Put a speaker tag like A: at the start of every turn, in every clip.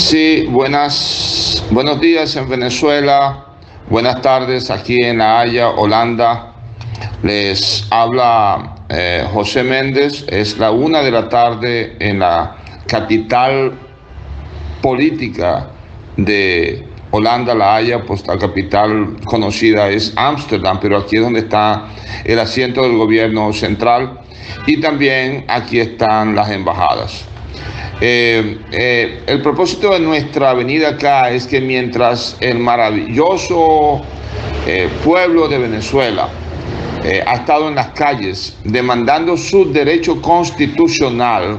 A: Sí, buenos días en Venezuela, buenas tardes aquí en La Haya, Holanda. Les habla José Méndez. Es la 1 de la tarde en la capital política de Holanda, La Haya. Pues la capital conocida es Ámsterdam, pero aquí es donde está el asiento del gobierno central y también aquí están las embajadas. El propósito de nuestra venida acá es que mientras el maravilloso pueblo de Venezuela ha estado en las calles demandando su derecho constitucional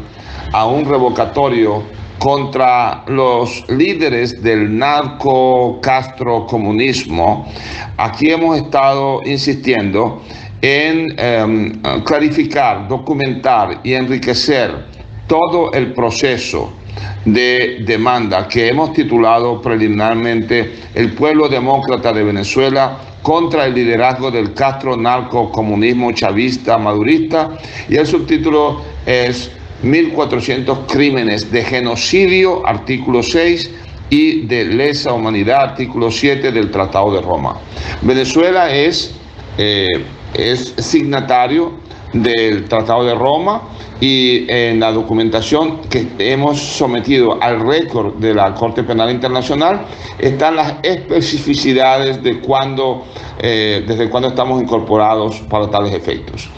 A: a un revocatorio contra los líderes del narco-castro-comunismo, aquí hemos estado insistiendo en clarificar, documentar y enriquecer todo el proceso de demanda que hemos titulado preliminarmente El pueblo demócrata de Venezuela contra el liderazgo del Castro narco-comunismo chavista madurista, y el subtítulo es 1400 crímenes de genocidio, artículo 6, y de lesa humanidad, artículo 7 del Tratado de Roma. Venezuela es signatario del Tratado de Roma, y en la documentación que hemos sometido al récord de la Corte Penal Internacional están las especificidades de desde cuándo estamos incorporados para tales efectos.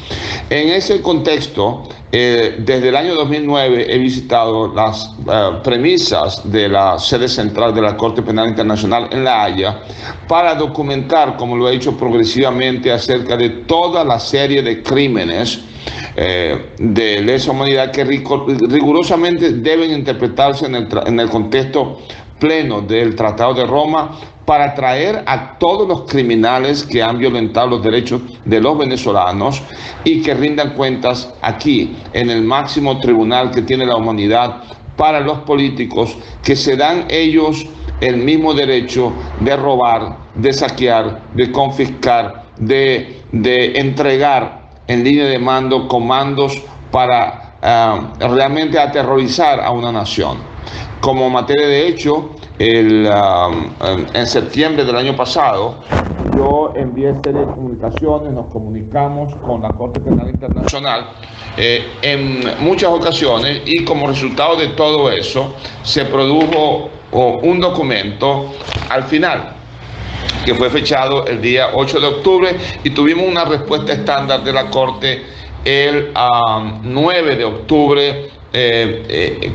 A: En ese contexto, desde el año 2009 he visitado las premisas de la sede central de la Corte Penal Internacional en La Haya para documentar, como lo he hecho progresivamente, acerca de toda la serie de crímenes de lesa humanidad que rigurosamente deben interpretarse en el contexto pleno del Tratado de Roma, para traer a todos los criminales que han violentado los derechos de los venezolanos y que rindan cuentas aquí, en el máximo tribunal que tiene la humanidad, para los políticos que se dan ellos el mismo derecho de robar, de saquear, de confiscar, de entregar en línea de mando comandos para realmente aterrorizar a una nación. Como materia de hecho, en septiembre del año pasado, yo envié serie de comunicaciones, nos comunicamos con la Corte Penal Internacional en muchas ocasiones, y como resultado de todo eso se produjo un documento al final, que fue fechado el día 8 de octubre, y tuvimos una respuesta estándar de la Corte el 9 de octubre,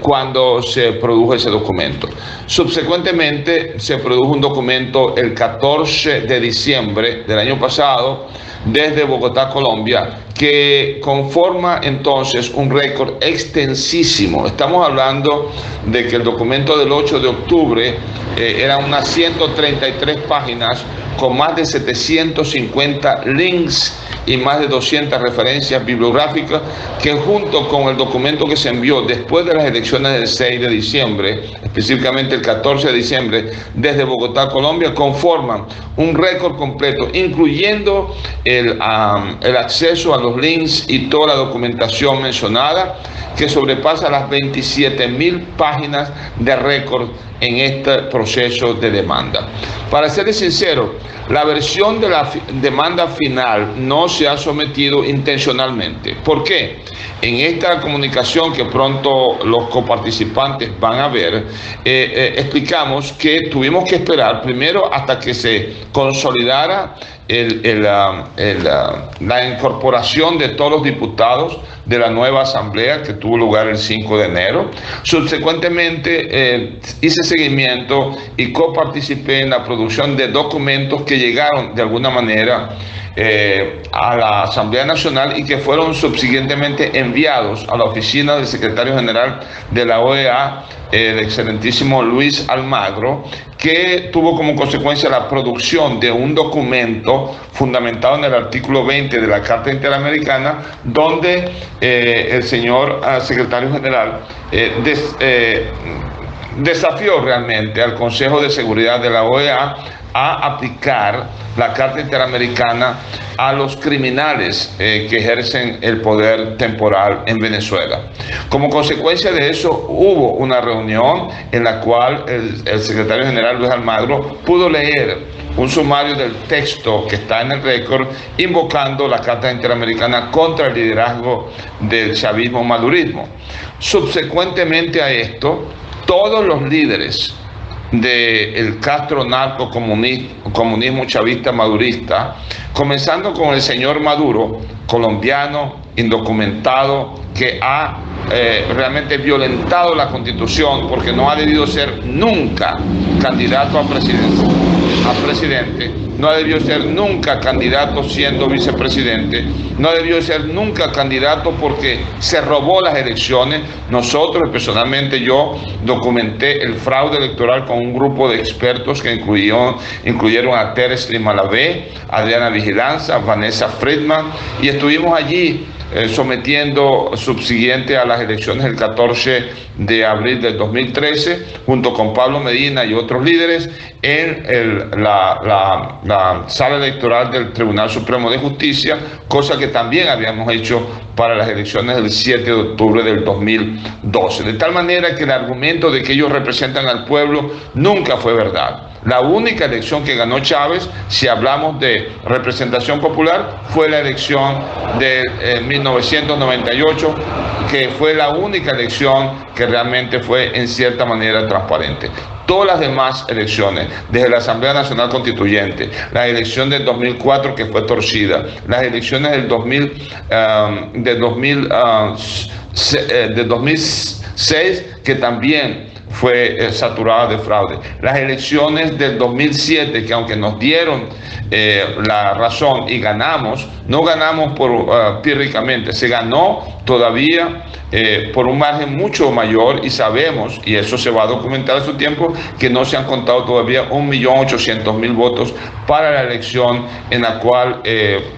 A: cuando se produjo ese documento. Subsecuentemente se produjo un documento el 14 de diciembre del año pasado desde Bogotá, Colombia, que conforma entonces un récord extensísimo. Estamos hablando de que el documento del 8 de octubre eran unas 133 páginas con más de 750 links y más de 200 referencias bibliográficas, que junto con el documento que se envió después de las elecciones del 6 de diciembre, específicamente el 14 de diciembre, desde Bogotá, Colombia, conforman un récord completo, incluyendo el acceso a los links y toda la documentación mencionada, que sobrepasa las 27.000 páginas de récord en este proceso de demanda. Para serles sincero, la versión de la demanda final no se ha sometido intencionalmente. ¿Por qué? En esta comunicación que pronto los coparticipantes van a ver, explicamos que tuvimos que esperar primero hasta que se consolidara la incorporación de todos los diputados de la nueva asamblea, que tuvo lugar el 5 de enero. Subsecuentemente hice seguimiento y coparticipé en la producción de documentos que llegaron de alguna manera a la Asamblea Nacional y que fueron subsiguientemente enviados a la oficina del secretario general de la OEA, el excelentísimo Luis Almagro, que tuvo como consecuencia la producción de un documento fundamentado en el artículo 20 de la Carta Interamericana, donde el señor secretario general desafió realmente al Consejo de Seguridad de la OEA a aplicar la Carta Interamericana a los criminales que ejercen el poder temporal en Venezuela. Como consecuencia de eso, hubo una reunión en la cual el secretario general Luis Almagro pudo leer un sumario del texto que está en el récord, invocando la Carta Interamericana contra el liderazgo del chavismo-madurismo. Subsecuentemente a esto, todos los líderes del Castro narcocomunismo chavista madurista, comenzando con el señor Maduro, colombiano, indocumentado, que ha realmente violentado la Constitución porque no ha debido ser nunca candidato a presidente, no ha debido ser nunca candidato siendo vicepresidente, no ha debido ser nunca candidato porque se robó las elecciones. Nosotros, personalmente yo, documenté el fraude electoral con un grupo de expertos que incluyeron a Teres Limalabé, Adriana Vigilanza, Vanessa Friedman, y estuvimos allí sometiendo subsiguiente a las elecciones del 14 de abril del 2013, junto con Pablo Medina y otros líderes, en la sala electoral del Tribunal Supremo de Justicia, cosa que también habíamos hecho para las elecciones del 7 de octubre del 2012. De tal manera que el argumento de que ellos representan al pueblo nunca fue verdad. La única elección que ganó Chávez, si hablamos de representación popular, fue la elección de 1998, que fue la única elección que realmente fue en cierta manera transparente. Todas las demás elecciones, desde la Asamblea Nacional Constituyente, la elección del 2004 que fue torcida, las elecciones del 2006 que también fue saturada de fraude. Las elecciones del 2007, que aunque nos dieron la razón y ganamos, no ganamos pírricamente, se ganó todavía por un margen mucho mayor, y sabemos, y eso se va a documentar a su tiempo, que no se han contado todavía 1.800.000 votos para la elección en la cual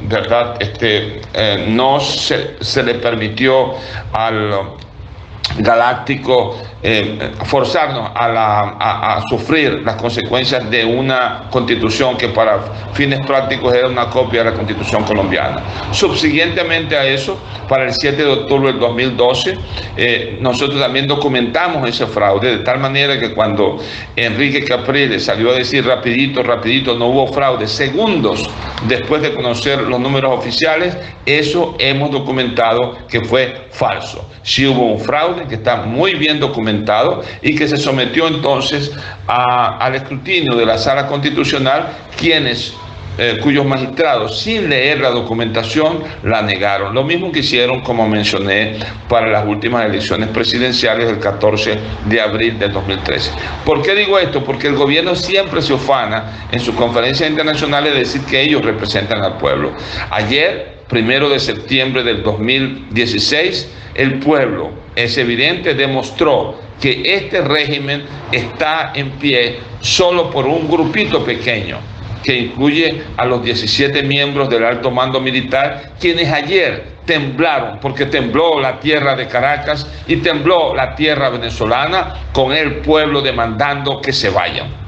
A: verdad no se le permitió al Galáctico forzarnos a sufrir las consecuencias de una constitución que para fines prácticos era una copia de la constitución colombiana. Subsiguientemente a eso, para el 7 de octubre del 2012, nosotros también documentamos ese fraude, de tal manera que cuando Enrique Capriles salió a decir rapidito, no hubo fraude, segundos después de conocer los números oficiales, eso hemos documentado que fue falso. Sí hubo un fraude que está muy bien documentado y que se sometió entonces al escrutinio de la Sala Constitucional, cuyos magistrados, sin leer la documentación, la negaron. Lo mismo que hicieron, como mencioné, para las últimas elecciones presidenciales del 14 de abril del 2013. ¿Por qué digo esto? Porque el gobierno siempre se ufana en sus conferencias internacionales de decir que ellos representan al pueblo. Ayer, 1 de septiembre del 2016, el pueblo, es evidente, demostró que este régimen está en pie solo por un grupito pequeño, que incluye a los 17 miembros del alto mando militar, quienes ayer temblaron, porque tembló la tierra de Caracas y tembló la tierra venezolana, con el pueblo demandando que se vayan.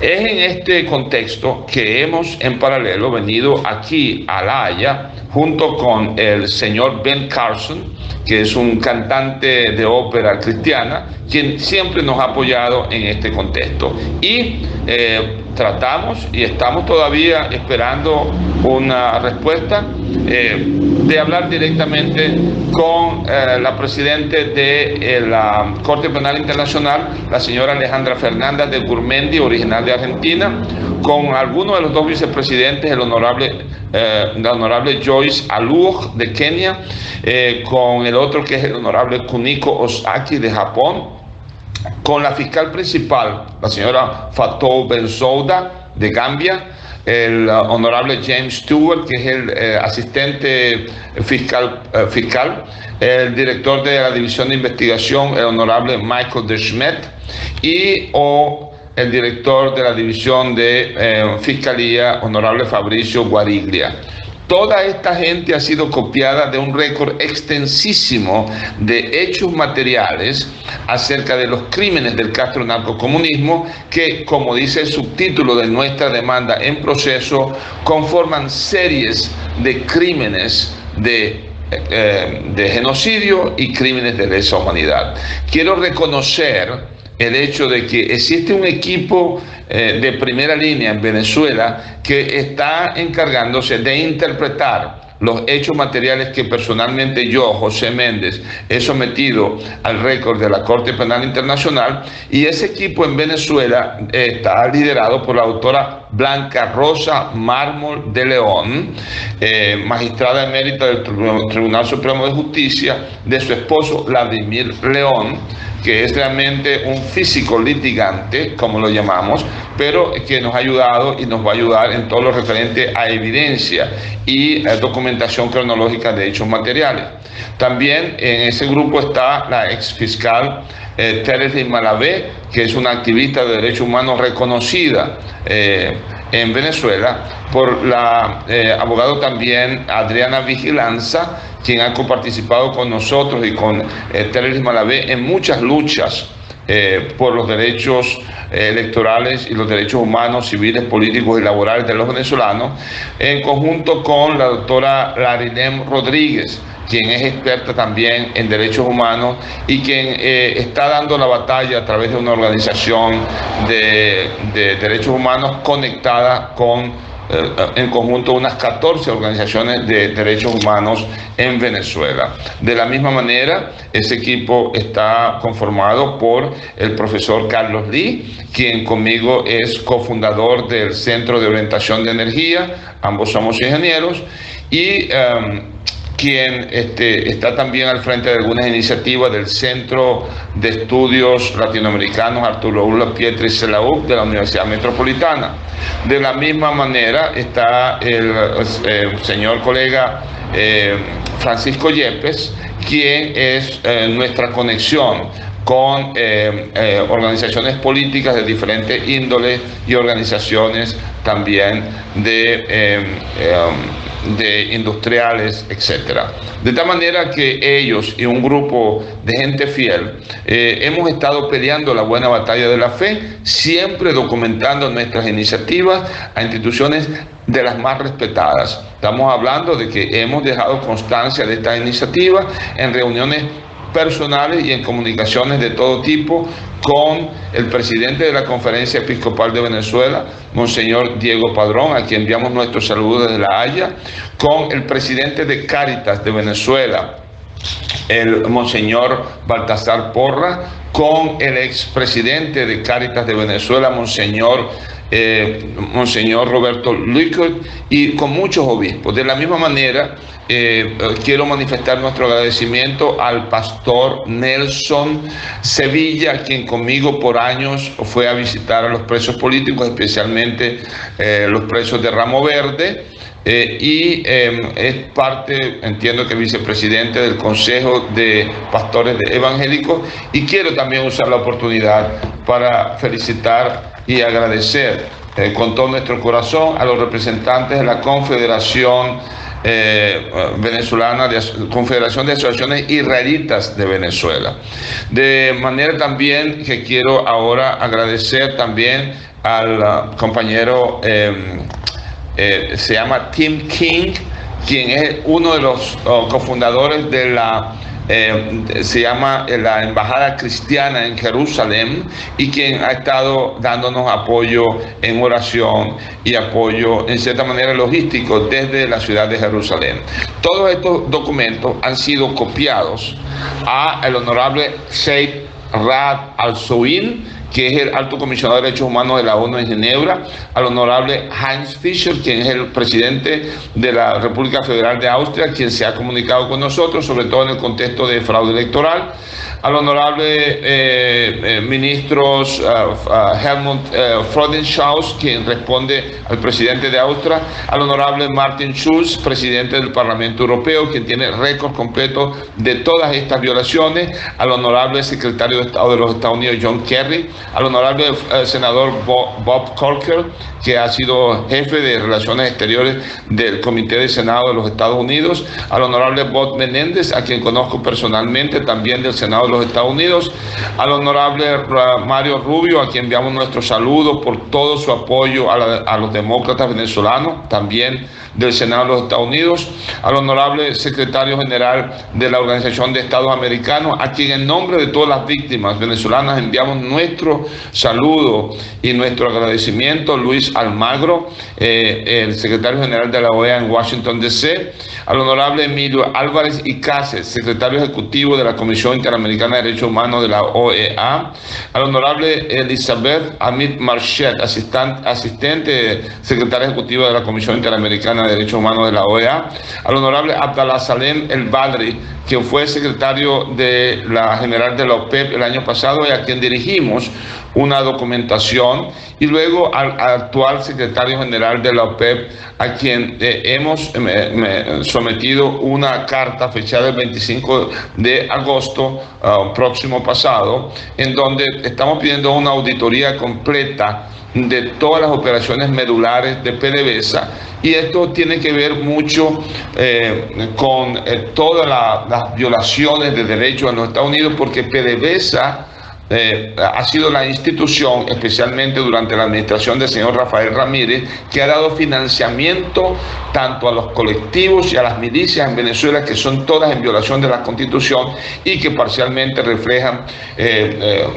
A: Es en este contexto que hemos en paralelo venido aquí a La Haya junto con el señor Ben Carson, que es un cantante de ópera cristiana, quien siempre nos ha apoyado en este contexto. Y tratamos y estamos todavía esperando una respuesta de hablar directamente con la presidente de la Corte Penal Internacional, la señora Alejandra Fernández de Gurmendi, original de Argentina, con alguno de los dos vicepresidentes, el honorable Joyce Aluo de Kenia, con el otro que es el honorable Kuniko Ozaki de Japón, con la fiscal principal, la señora Fatou Bensouda de Gambia, el honorable James Stewart, que es el asistente fiscal, el director de la División de Investigación, el honorable Michael de Schmidt, y el director de la División de Fiscalía, honorable Fabricio Guariglia. Toda esta gente ha sido copiada de un récord extensísimo de hechos materiales acerca de los crímenes del Castro narcocomunismo que, como dice el subtítulo de nuestra demanda en proceso, conforman series de crímenes de genocidio y crímenes de lesa humanidad. Quiero reconocer el hecho de que existe un equipo de primera línea en Venezuela que está encargándose de interpretar los hechos materiales que personalmente yo, José Méndez, he sometido al récord de la Corte Penal Internacional, y ese equipo en Venezuela está liderado por la doctora Blanca Rosa Mármol de León, magistrada emérita del Tribunal Supremo de Justicia, de su esposo Vladimir León, que es realmente un físico litigante, como lo llamamos, pero que nos ha ayudado y nos va a ayudar en todo lo referente a evidencia y documentación cronológica de hechos materiales. También en ese grupo está la exfiscal Teresa Malavé, que es una activista de derechos humanos reconocida en Venezuela, por la abogado también Adriana Vigilanza, quien ha coparticipado con nosotros y con Teresa Malavé en muchas luchas por los derechos electorales y los derechos humanos, civiles, políticos y laborales de los venezolanos, en conjunto con la doctora Larinem Rodríguez, quien es experta también en derechos humanos y quien está dando la batalla a través de una organización de derechos humanos conectada con en conjunto unas 14 organizaciones de derechos humanos en Venezuela. De la misma manera, ese equipo está conformado por el profesor Carlos Lee, quien conmigo es cofundador del Centro de Orientación de Energía, ambos somos ingenieros, y quien está también al frente de algunas iniciativas del Centro de Estudios Latinoamericanos Arturo Ulloa Pietri Selauk de la Universidad Metropolitana. De la misma manera está el señor colega Francisco Yepes, quien es nuestra conexión con organizaciones políticas de diferentes índoles y organizaciones también de industriales, etcétera. De tal manera que ellos y un grupo de gente fiel hemos estado peleando la buena batalla de la fe, siempre documentando nuestras iniciativas a instituciones de las más respetadas. Estamos hablando de que hemos dejado constancia de estas iniciativas en reuniones personales y en comunicaciones de todo tipo con el presidente de la Conferencia Episcopal de Venezuela, Monseñor Diego Padrón, a quien enviamos nuestros saludos desde La Haya, con el presidente de Cáritas de Venezuela, el Monseñor Baltasar Porra, con el expresidente de Cáritas de Venezuela, Monseñor Roberto Luicot, y con muchos obispos. De la misma manera, quiero manifestar nuestro agradecimiento al pastor Nelson Sevilla, quien conmigo por años fue a visitar a los presos políticos, especialmente los presos de Ramo Verde, y es parte, entiendo que vicepresidente del Consejo de Pastores Evangélicos, y quiero también usar la oportunidad para felicitar y agradecer con todo nuestro corazón a los representantes de la Confederación Venezolana, Confederación de Asociaciones Israelitas de Venezuela. De manera también que quiero ahora agradecer también al compañero se llama Tim King, quien es uno de los cofundadores de la se llama la Embajada Cristiana en Jerusalén, y quien ha estado dándonos apoyo en oración y apoyo en cierta manera logístico desde la ciudad de Jerusalén. Todos estos documentos han sido copiados al honorable Sheikh Raad Al-Souin, que es el alto comisionado de derechos humanos de la ONU en Ginebra, al honorable Heinz Fischer, quien es el presidente de la República Federal de Austria, quien se ha comunicado con nosotros, sobre todo en el contexto de fraude electoral, al honorable ministro Helmut Freudenschau, quien responde al presidente de Austria, al honorable Martin Schulz, presidente del Parlamento Europeo, quien tiene récord completo de todas estas violaciones, al honorable secretario de Estado de los Estados Unidos, John Kerry, al honorable senador Bob Corker, que ha sido jefe de Relaciones Exteriores del Comité de Senado de los Estados Unidos, al honorable Bob Menéndez, a quien conozco personalmente, también del Senado de los Estados Unidos, al honorable Mario Rubio, a quien enviamos nuestros saludos por todo su apoyo a los demócratas venezolanos, también del Senado de los Estados Unidos, al honorable secretario general de la Organización de Estados Americanos, a quien en nombre de todas las víctimas venezolanas enviamos nuestro saludo y nuestro agradecimiento, Luis Almagro, el secretario general de la OEA en Washington, D.C., al honorable Emilio Álvarez Icaces, secretario ejecutivo de la Comisión Interamericana de Derechos Humanos de la OEA, al honorable Elizabeth Amit Marchet, asistente secretaria ejecutiva de la Comisión Interamericana de Derechos Humanos de la OEA, al honorable Abdallah Salem El Badri, quien fue secretario de la general de la OPEP el año pasado y a quien dirigimos una documentación, y luego al actual secretario general de la OPEP, a quien hemos sometido una carta fechada el 25 de agosto próximo pasado, en donde estamos pidiendo una auditoría completa de todas las operaciones medulares de PDVSA, y esto tiene que ver mucho con todas las violaciones de derechos en los Estados Unidos, porque PDVSA ha sido la institución, especialmente durante la administración del señor Rafael Ramírez, que ha dado financiamiento tanto a los colectivos y a las milicias en Venezuela, que son todas en violación de la Constitución y que parcialmente reflejan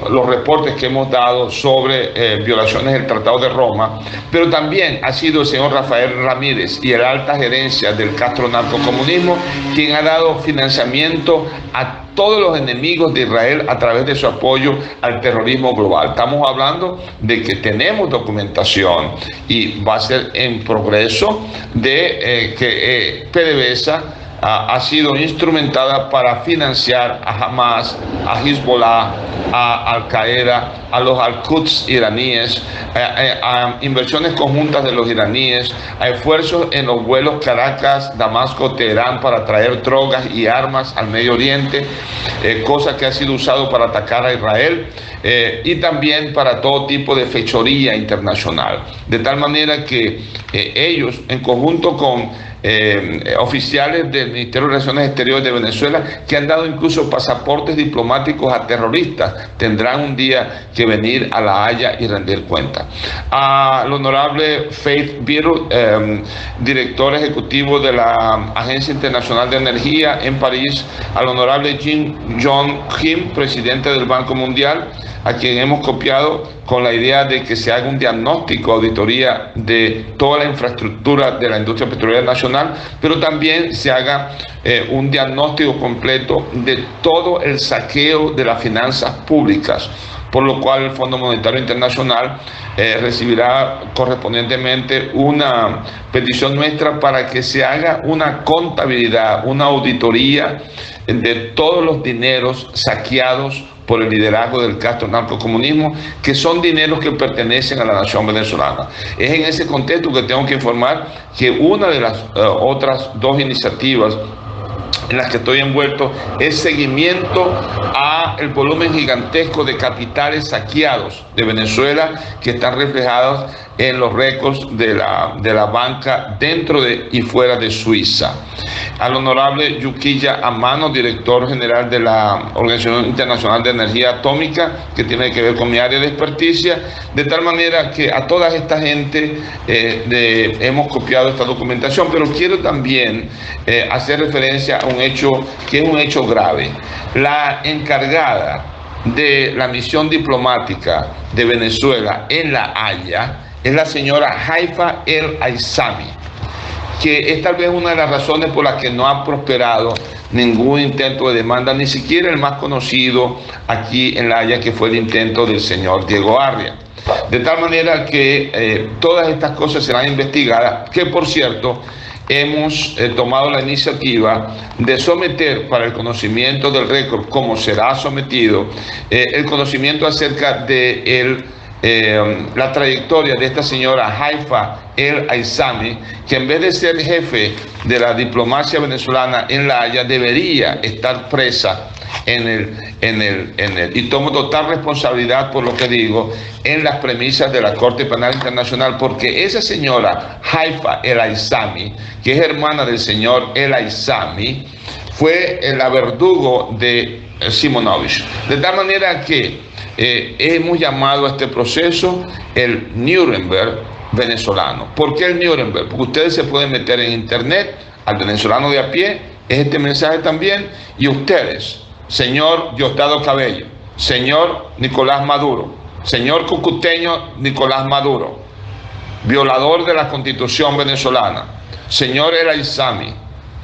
A: los reportes que hemos dado sobre violaciones del Tratado de Roma. Pero también ha sido el señor Rafael Ramírez y la alta gerencia del Castro narcocomunismo quien ha dado financiamiento a todos los enemigos de Israel a través de su apoyo al terrorismo global. Estamos hablando de que tenemos documentación y va a ser en progreso de que PDVSA ha sido instrumentada para financiar a Hamas, a Hezbollah, a Al-Qaeda, a los Al-Quds iraníes, a inversiones conjuntas de los iraníes, a esfuerzos en los vuelos Caracas, Damasco, Teherán para traer drogas y armas al Medio Oriente, cosa que ha sido usado para atacar a Israel, y también para todo tipo de fechoría internacional. De tal manera que ellos, en conjunto con oficiales del Ministerio de Relaciones Exteriores de Venezuela, que han dado incluso pasaportes diplomáticos a terroristas, tendrán un día que venir a La Haya y rendir cuenta. Al honorable Faith Biru, director ejecutivo de la Agencia Internacional de Energía en París, al honorable John Kim, presidente del Banco Mundial, a quien hemos copiado con la idea de que se haga un diagnóstico, auditoría de toda la infraestructura de la industria petrolera nacional, pero también se haga un diagnóstico completo de todo el saqueo de las finanzas públicas, por lo cual el Fondo Monetario Internacional recibirá correspondientemente una petición nuestra para que se haga una contabilidad, una auditoría de todos los dineros saqueados por el liderazgo del Castro narcocomunismo, que son dineros que pertenecen a la nación venezolana. Es en ese contexto que tengo que informar que una de las otras dos iniciativas en las que estoy envuelto es seguimiento a el volumen gigantesco de capitales saqueados de Venezuela que están reflejados en los récords de la banca dentro de y fuera de Suiza. Al honorable Yukiya Amano, director general de la Organización Internacional de Energía Atómica, que tiene que ver con mi área de experticia, de tal manera que a toda esta gente hemos copiado esta documentación, pero quiero también hacer referencia a un hecho que es un hecho grave. La encargada de la misión diplomática de Venezuela en La Haya es la señora Haifa El Aizami, que es tal vez una de las razones por las que no ha prosperado ningún intento de demanda, ni siquiera el más conocido aquí en La Haya, que fue el intento del señor Diego Arria. De tal manera que todas estas cosas serán investigadas, que por cierto hemos tomado la iniciativa de someter para el conocimiento del récord, como será sometido, el conocimiento acerca de la trayectoria de esta señora Haifa el-Aizami, que en vez de ser jefe de la diplomacia venezolana en La Haya, debería estar presa y tomo total responsabilidad por lo que digo, en las premisas de la Corte Penal Internacional, porque esa señora Haifa el-Aizami, que es hermana del señor el-Aizami, fue la verdugo de Simonovich. De tal manera que hemos llamado a este proceso el Nuremberg venezolano. ¿Por qué el Nuremberg? Porque ustedes se pueden meter en internet, al venezolano de a pie, es este mensaje también, y ustedes, señor Diosdado Cabello, señor Nicolás Maduro, señor cucuteño Nicolás Maduro, violador de la Constitución venezolana, señor el-Aizami,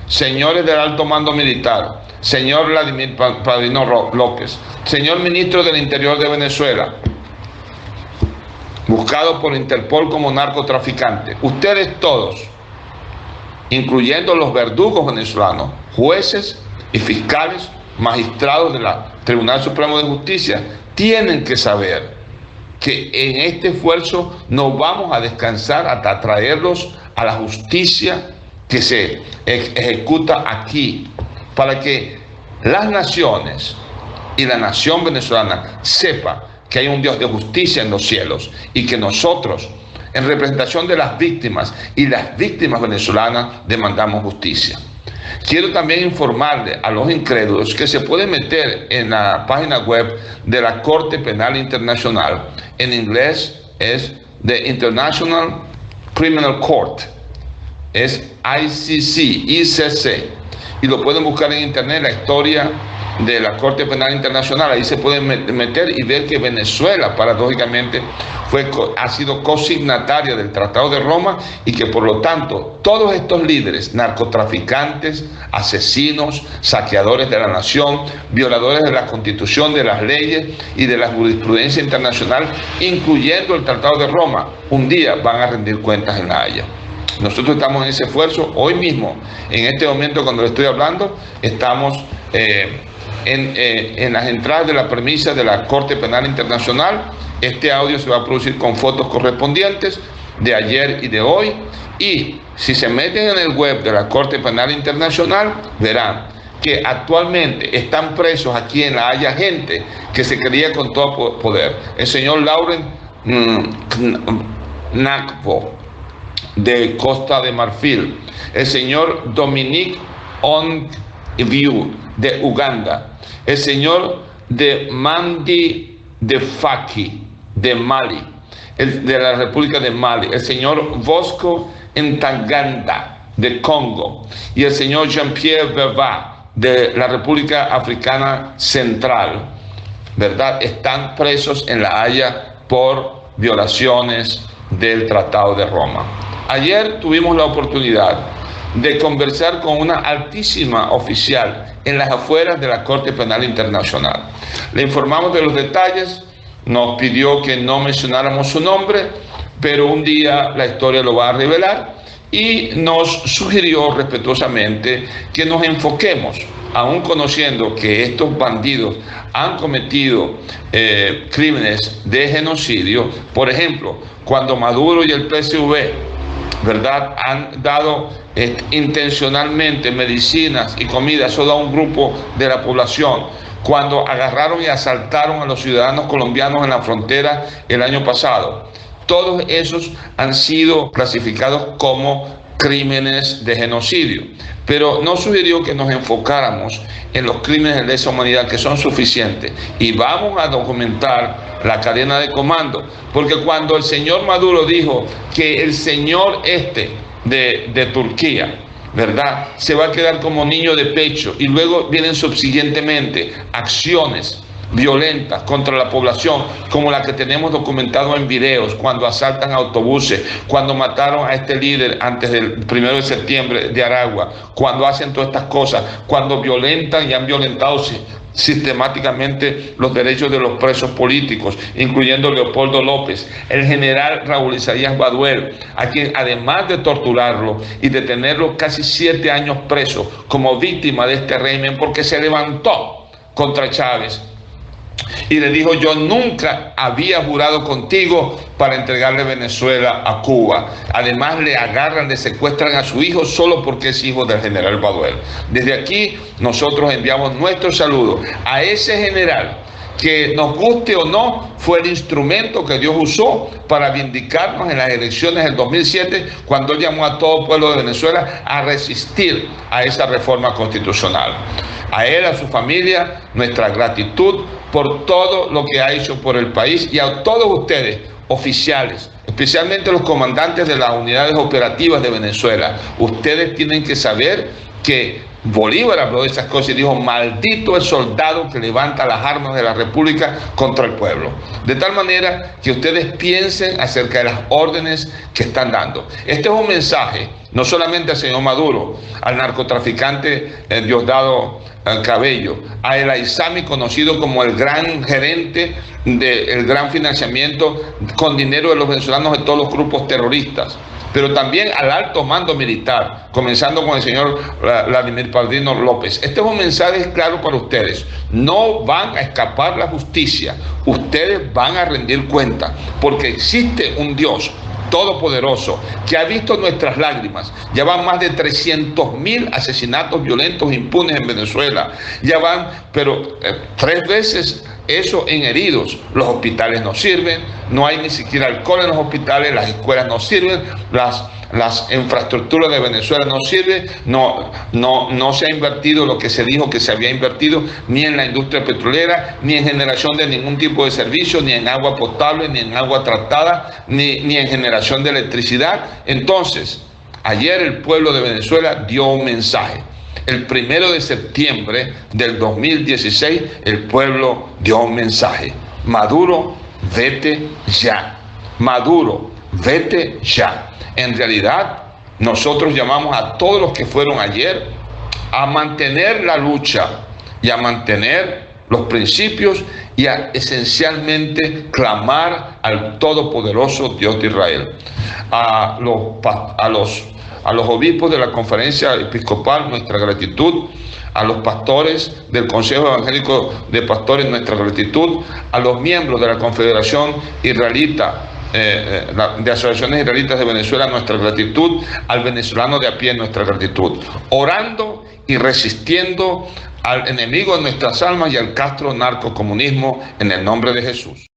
A: señores del alto mando militar, señor Vladimir Padrino López, señor ministro del Interior de Venezuela, buscado por Interpol como narcotraficante, ustedes todos, incluyendo los verdugos venezolanos, jueces y fiscales, magistrados del Tribunal Supremo de Justicia, tienen que saber que en este esfuerzo no vamos a descansar hasta traerlos a la justicia que se ejecuta aquí, para que las naciones y la nación venezolana sepa que hay un Dios de justicia en los cielos y que nosotros, en representación de las víctimas y las víctimas venezolanas, demandamos justicia. Quiero también informarle a los incrédulos que se pueden meter en la página web de la Corte Penal Internacional. En inglés es The International Criminal Court, es ICC, y lo pueden buscar en internet, la historia de la Corte Penal Internacional. Ahí se pueden meter y ver que Venezuela, paradójicamente, ha sido cosignataria del Tratado de Roma, y que por lo tanto todos estos líderes, narcotraficantes, asesinos, saqueadores de la nación, violadores de la Constitución, de las leyes y de la jurisprudencia internacional, incluyendo el Tratado de Roma, un día van a rendir cuentas en La Haya. Nosotros estamos en ese esfuerzo. Hoy mismo, en este momento cuando le estoy hablando, estamos en las entradas de la premisa de la Corte Penal Internacional. Este audio se va a producir con fotos correspondientes de ayer y de hoy, y si se meten en el web de la Corte Penal Internacional, verán que actualmente están presos aquí en La Haya gente que se creía con todo poder. El señor Laurent Gbagbo, de Costa de Marfil, el señor Dominique Ongviu, de Uganda, el señor de Mandi de Faki, de Mali, de la República de Mali, el señor Bosco Ntaganda, de Congo, y el señor Jean-Pierre Beva, de la República Africana Central, ¿verdad? Están presos en La Haya por violaciones del Tratado de Roma. Ayer tuvimos la oportunidad de conversar con una altísima oficial en las afueras de la Corte Penal Internacional. Le informamos de los detalles, nos pidió que no mencionáramos su nombre, pero un día la historia lo va a revelar, y nos sugirió respetuosamente que nos enfoquemos, aún conociendo que estos bandidos han cometido crímenes de genocidio. Por ejemplo, cuando Maduro y el PSV, ¿verdad?, han dado intencionalmente medicinas y comida solo a un grupo de la población, cuando agarraron y asaltaron a los ciudadanos colombianos en la frontera el año pasado. Todos esos han sido clasificados como crímenes de genocidio, pero nos sugirió que nos enfocáramos en los crímenes de lesa humanidad, que son suficientes, y vamos a documentar la cadena de comando, porque cuando el señor Maduro dijo que el señor de Turquía, ¿verdad?, se va a quedar como niño de pecho, y luego vienen subsiguientemente acciones violentas contra la población, como la que tenemos documentado en videos, cuando asaltan autobuses, cuando mataron a este líder antes del 1 de septiembre de Aragua, cuando hacen todas estas cosas, cuando violentan y han violentado sistemáticamente los derechos de los presos políticos, incluyendo Leopoldo López, el general Raúl Isaías Baduel, a quien, además de torturarlo y de tenerlo casi 7 años preso como víctima de este régimen, porque se levantó contra Chávez y le dijo: yo nunca había jurado contigo para entregarle Venezuela a Cuba. Además le agarran, le secuestran a su hijo solo porque es hijo del general Baduel. Desde aquí nosotros enviamos nuestro saludo a ese general que, nos guste o no, fue el instrumento que Dios usó para vindicarnos en las elecciones del 2007, cuando él llamó a todo el pueblo de Venezuela a resistir a esa reforma constitucional. A él, a su familia, nuestra gratitud por todo lo que ha hecho por el país, y a todos ustedes, oficiales, especialmente los comandantes de las unidades operativas de Venezuela. Ustedes tienen que saber que Bolívar habló de esas cosas y dijo: maldito el soldado que levanta las armas de la República contra el pueblo. De tal manera que ustedes piensen acerca de las órdenes que están dando. Este es un mensaje no solamente al señor Maduro, al narcotraficante Diosdado Cabello, a El Aizami, conocido como el gran gerente del gran financiamiento con dinero de los venezolanos de todos los grupos terroristas, pero también al alto mando militar, comenzando con el señor Vladimir Padrino López. Este es un mensaje claro para ustedes: no van a escapar la justicia, ustedes van a rendir cuenta, porque existe un Dios todopoderoso que ha visto nuestras lágrimas. Ya van más de 300.000 asesinatos violentos impunes en Venezuela, ya van, pero 3 veces eso en heridos. Los hospitales no sirven, no hay ni siquiera alcohol en los hospitales, las escuelas no sirven, las infraestructuras de Venezuela no sirven, no se ha invertido lo que se dijo que se había invertido, ni en la industria petrolera, ni en generación de ningún tipo de servicio, ni en agua potable, ni en agua tratada, ni en generación de electricidad. Entonces, ayer el pueblo de Venezuela dio un mensaje. El 1 de septiembre del 2016, el pueblo dio un mensaje: Maduro, vete ya. Maduro, vete ya. En realidad, nosotros llamamos a todos los que fueron ayer a mantener la lucha y a mantener los principios y a esencialmente clamar al todopoderoso Dios de Israel. A los obispos de la Conferencia Episcopal, nuestra gratitud. A los pastores del Consejo Evangélico de Pastores, nuestra gratitud. A los miembros de la Confederación Israelita, de Asociaciones Israelitas de Venezuela, nuestra gratitud. Al venezolano de a pie, nuestra gratitud. Orando y resistiendo al enemigo de nuestras almas y al castro narcocomunismo, en el nombre de Jesús.